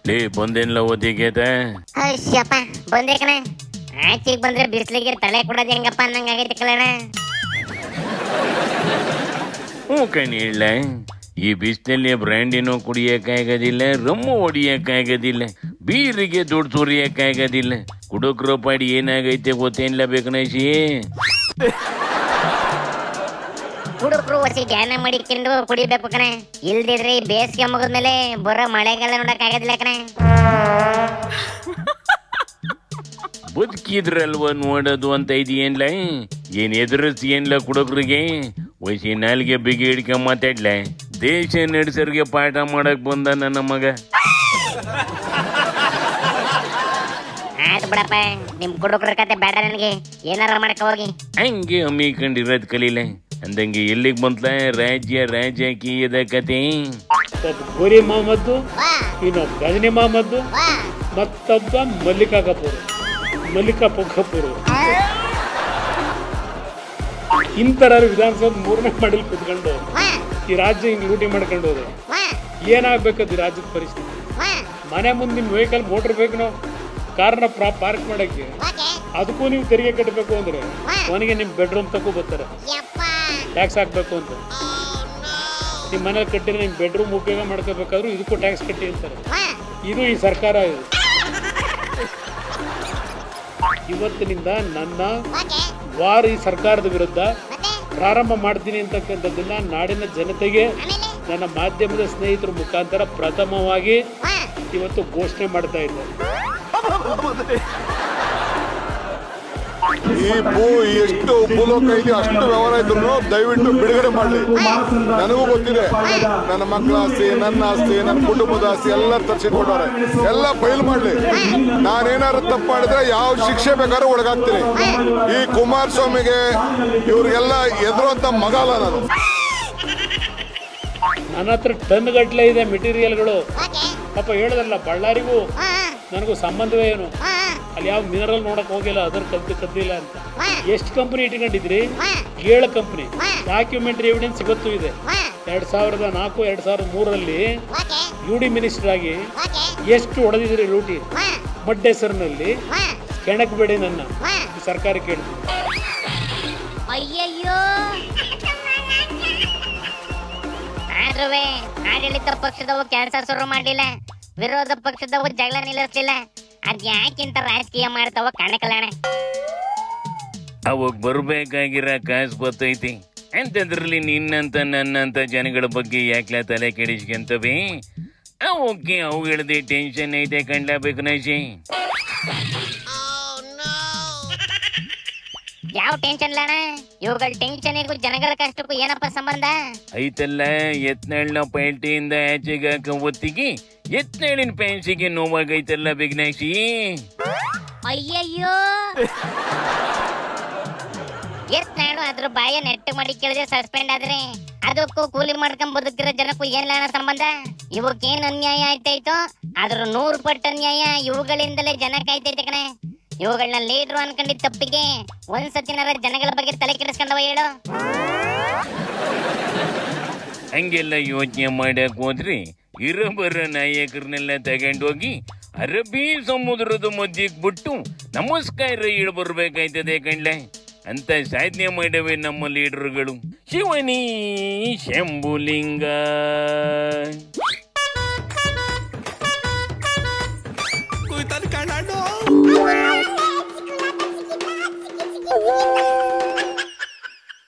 ಲೇ ಬಂದೇನ್ಲ ಓದಿಗೆದ ಅಯ್ಯಪ್ಪ ಬಂದೆ ಕಣ. ಆಚೆಗೆ ಬಂದ್ರೆ ಬಿಸಿಲಿಗೆ ತಲೆ ಕೊಡೋದು ಹೆಂಗಪ್ಪ ಅನ್ನಂಗ ಆಗೈತೆ ಕಲಣ. ಹ್ಞೂ ಕಣಿ ಹೇಳ, ಈ ಬಿಸಿಲಲ್ಲಿ ಬ್ರ್ಯಾಂಡಿನೂ ಕುಡಿಯಕ್ಕಾಗೋದಿಲ್ಲ, ರಮ್ಮು ಹೊಡಿಯಕ್ಕಾಗೋದಿಲ್ಲ, ಬೀರಿಗೆ ದುಡ್ಡು ಸುರಿಯಕ್ಕಾಗೋದಿಲ್ಲ. ಕುಡುಕ್ರೋ ಪಾಡಿ ಏನಾಗೈತೆ ಗೊತ್ತೇನಿಲ್ಲ ಬೇಕನಶಿ. ಹುಡುಗರು ವರ್ಷ ಧ್ಯಾನ ಮಾಡಿಕೊಂಡು ಕುಡಿಬೇಕು ಕಣ. ಇಲ್ದಿದ್ರೆ ಈ ಬೇಸಿಗೆ ಮುಗಿದ್ಮೇಲೆ ಬರೋ ಮಳೆಗಾಲ ನೋಡಕ್ ಆಗೋದಿಲ್ಲ ಕಣ. ಬದುಕಿದ್ರಲ್ವ ನೋಡೋದು ಅಂತ ಇದೆಯೇನ್ಲ? ಏನ್ ಎದುರಿಸಿ ಏನ್ಲ ಕುಡುಕ್ರಿಗೆ? ವಯಸ್ಸಿ ನಾಲ್ಗೆ ಬಿಗಿ ಹಿಡ್ಕೊಂಡ್ ಮಾತಾಡ್ಲ. ದೇಶ ನಡೆಸೋರ್ಗೆ ಪಾಠ ಮಾಡಕ್ ಬಂದ ನನ್ನ ಮಗ. ಆಯ್ತು ಬಿಡಪ್ಪ, ನಿಮ್ ಕುಡುಕ್ರ ಕತೆ ಬೇಡ ನನಗೆ. ಏನಾರ ಮಾಡಕ ಹೋಗಿ. ಹಂಗೆ ಹಮ್ಮಿಕೊಂಡಿರೋದ್ ಕಲೀಲ ಅಂದಂಗೆ ಎಲ್ಲಿಗೆ ಬಂತ್ಲ ರಾಜಕೀಯದ ಕತೆ. ಗೋರಿ ಮೊಹಮ್ಮದ್ದು, ಇನ್ನೊಬ್ಬ ಗಜನಿ ಮೊಹಮ್ಮದ್ದು, ಮತ್ತೊಬ್ಬ ಮಲ್ಲಿಕಾ ಕಪೂರ್. ಇಂಥರ ವಿಧಾನಸೌಧ 3ನೇ ಮಾಡಲ್ ಕುತ್ಕೊಂಡು ಈ ರಾಜ್ಯ ಹಿಂಗ್ ಲೂಟಿ ಮಾಡ್ಕೊಂಡು ಹೋದ್ರೆ ಏನಾಗ್ಬೇಕದು ಈ ರಾಜ್ಯದ ಪರಿಸ್ಥಿತಿ? ಮನೆ ಮುಂದೆ ನಿಮ್ ವೆಹಿಕಲ್ ಮೋಟರ್ ಬೇಕು, ನಾವು ಕಾರ್ನ ಪಾರ್ಕ್ ಮಾಡಕ್ಕೆ, ಅದಕ್ಕೂ ನೀವು ತೆರಿಗೆ ಕಟ್ಟಬೇಕು ಅಂದ್ರೆ ಅವನಿಗೆ ನಿಮ್ ಬೆಡ್ರೂಮ್ ತಕ್ಕೂ ಬರ್ತಾರೆ ಟ್ಯಾಕ್ಸ್ ಹಾಕ್ಬೇಕು ಅಂತ. ನಿಮ್ ಮನೇಲಿ ಕಟ್ಟಿದ್ರೆ ನಿಮ್ ಬೆಡ್ರೂಮ್ ಉಪಯೋಗ ಮಾಡ್ಕೋಬೇಕಾದ್ರೂ ಇದಕ್ಕೂ ಟ್ಯಾಕ್ಸ್ ಕಟ್ಟಿ ಅಂತಾರೆ. ಇದು ಈ ಸರ್ಕಾರ. ಇದು ಇವತ್ತಿನಿಂದ ನನ್ನ ವಾರ ಈ ಸರ್ಕಾರದ ವಿರುದ್ಧ ಪ್ರಾರಂಭ ಮಾಡ್ತೀನಿ ಅಂತಕ್ಕಂಥದ್ದನ್ನ ನಾಡಿನ ಜನತೆಗೆ ನನ್ನ ಮಾಧ್ಯಮದ ಸ್ನೇಹಿತರ ಮುಖಾಂತರ ಪ್ರಥಮವಾಗಿ ಇವತ್ತು ಘೋಷಣೆ ಮಾಡ್ತಾ ಇದ್ದಾರೆ. ಎಷ್ಟು ಭೂಲೋಕ ಇದೆ ಅಷ್ಟು ವ್ಯವಹಾರ ಇದ್ರು ದಯವಿಟ್ಟು ಬಿಡುಗಡೆ ಮಾಡಲಿ. ನನಗೂ ಗೊತ್ತಿದೆ, ನನ್ನ ಮಕ್ಕಳ ಆಸ್ತಿ, ನನ್ನ ಆಸ್ತಿ, ನನ್ನ ಕುಟುಂಬದ ಆಸ್ತಿ ಎಲ್ಲ ತರಿಸಿಕೊಂಡವ್ರೆ. ಎಲ್ಲ ಬಯಲು ಮಾಡಲಿ. ನಾನೇನಾದ್ರು ತಪ್ಪು ಮಾಡಿದ್ರೆ ಯಾವ ಶಿಕ್ಷೆ ಬೇಕಾದ್ರೂ ಒಳಗಾಗ್ತೀನಿ. ಈ ಕುಮಾರಸ್ವಾಮಿಗೆ ಇವ್ರಿಗೆಲ್ಲ ಎದುರುವಂತ ಮಗ ಅಲ್ಲ ನಾನು. ನನ್ನ ಹತ್ರ ಟನ್ ಗಟ್ಟಲೆ ಇದೆ ಮೆಟೀರಿಯಲ್ಗಳು. ಪಾಪ ಹೇಳಿದ್ರಲ್ಲ, ಬಳ್ಳಾರಿಗೂ ನನಗೂ ಸಂಬಂಧವೇ ಏನು, ಅಲ್ಲಿ ಯಾವ ಮಿನರಲ್ ನೋಡಕ್ ಹೋಗಿಲ್ಲ, ಅದ್ರ ಕದ್ದಿಲ್ಲ ಅಂತ. ಎಷ್ಟು ಕಂಪನಿ ಇಟ್ಕೊಂಡಿದ್ರಿ? 7 ಕಂಪನಿ. ಡಾಕ್ಯುಮೆಂಟರಿ ಎವಿಡೆನ್ಸ್ ಇವತ್ತು ಇದೆ. 2004 2003 UD ಮಿನಿಸ್ಟರ್ ಆಗಿ ಎಷ್ಟು ಹೊಡೆದಿದ್ರಿ ಲೂಟಿ ಮಡ್ ಹೆಸರಿನಲ್ಲಿ. ಕೆಣಕಬೇಡಿ ನನ್ನ, ಸರ್ಕಾರ ಕೇಳ್ತೀನಿ. ಅಯ್ಯಯ್ಯೋ, ಆದ್ರೂ ಆಡಳಿತ ಪಕ್ಷದವು ಕೆಲಸ ಶುರು ಮಾಡಿಲ್ಲ, ವಿರೋಧ ಪಕ್ಷದವು ಜಗಳ ನಿಲ್ಲಿಸ್ಲಿಲ್ಲ. ಅದ್ ಯಾಕಿಂತ ರಾಜಕೀಯ ಮಾಡ್ತಾವ ಕಾಣಕಲ್ಲಣ. ಅವಾಗ ಬರ್ಬೇಕಾಗಿರೋ ಕಾಸು ಬರ್ತೈತಿ ಅಂತಂದ್ರಲ್ಲಿ ನಿನ್ನಂತ ನನ್ನಂತ ಜನಗಳ ಬಗ್ಗೆ ಯಾಕ್ಲ ತಲೆ ಕೆಡಿಸ್ಕೊಂತವೆ? ಅವಕ್ಕೆ ಅವುಗಳದೇ ಟೆನ್ಷನ್ ಐತೆ ಕಂಡ್ಲಾಬೇಕು ನಶಿ. ಯಾವ ಟೆನ್ಷನ್ ಅಣ್ಣ? ಇವುಗಳ ಟೆನ್ಷನ್ಗೂ ಜನಗಳ ಕಷ್ಟಕ್ಕೂ ಏನಪ್ಪ ಸಂಬಂಧ? ಐತಲ್ಲ, ಯತ್ನಾಳ್ನ ಪೈಲ್ಟಿಯಿಂದ ಆಚೆಗೆ ಹಾಕ ಹೊತ್ತಿಗೆ ಯತ್ನಾಳಿನ ಪೆನ್ಸಿಗೆ ನೋವಾಗೈತಲ್ಲ ಬಿಗ್ನಾಶಿ. ಅಯ್ಯಯ್ಯೋ, ಯತ್ನಾಳು ಅದ್ರ ಬಾಯ ನೆಟ್ಟು ಮಾಡಿ ಕೇಳಿದ್ರೆ ಸಸ್ಪೆಂಡ್ ಆದ್ರೆ ಅದಕ್ಕೂ ಕೂಲಿ ಮಾಡ್ಕೊಂಡ್ ಬದುಕಿರೋ ಜನಕ್ಕೂ ಏನಿಲ್ಲ ಸಂಬಂಧ? ಇವಕ್ಕೇನ್ ಅನ್ಯಾಯ ಆಯ್ತಾಯ್ತೋ ಅದ್ರ 100 ಪಟ್ಟು ಅನ್ಯಾಯ ಇವುಗಳಿಂದಲೇ ಜನಕ್ಕೆ ಆಯ್ತೈತೆ ಕಣೆ. ಇವುಗಳನ್ನ ಲೀಡ್ರು ಅನ್ಕೊಂಡಿದ್ದ ತಪ್ಪಿಗೆ ಒಂದ್ಸತಿನಾರ ಜನಗಳ ಬಗ್ಗೆ ತಲೆ ಕೆಡಿಸ್ಕೊಂಡವ ಹೇಳು. ಹಂಗೆಲ್ಲ ಯೋಚನೆ ಮಾಡಕ್ ಹೋದ್ರಿ ಇರಬರ ನಾಯಕರನ್ನೆಲ್ಲ ತಗೊಂಡೋಗಿ ಅರಬ್ಬಿ ಸಮುದ್ರದ ಮಧ್ಯಕ್ಕೆ ಬಿಟ್ಟು ನಮಸ್ಕಾರ ಬರ್ಬೇಕಾಯ್ತದೆ ಕಣ್ಲೆ ಅಂತ ಸಾಧನೆ ಮಾಡವೆ ನಮ್ಮ ಲೀಡರ್ಗಳು. ಶಿವನಿ ಶಂಭುಲಿಂಗ. कोई तर काढा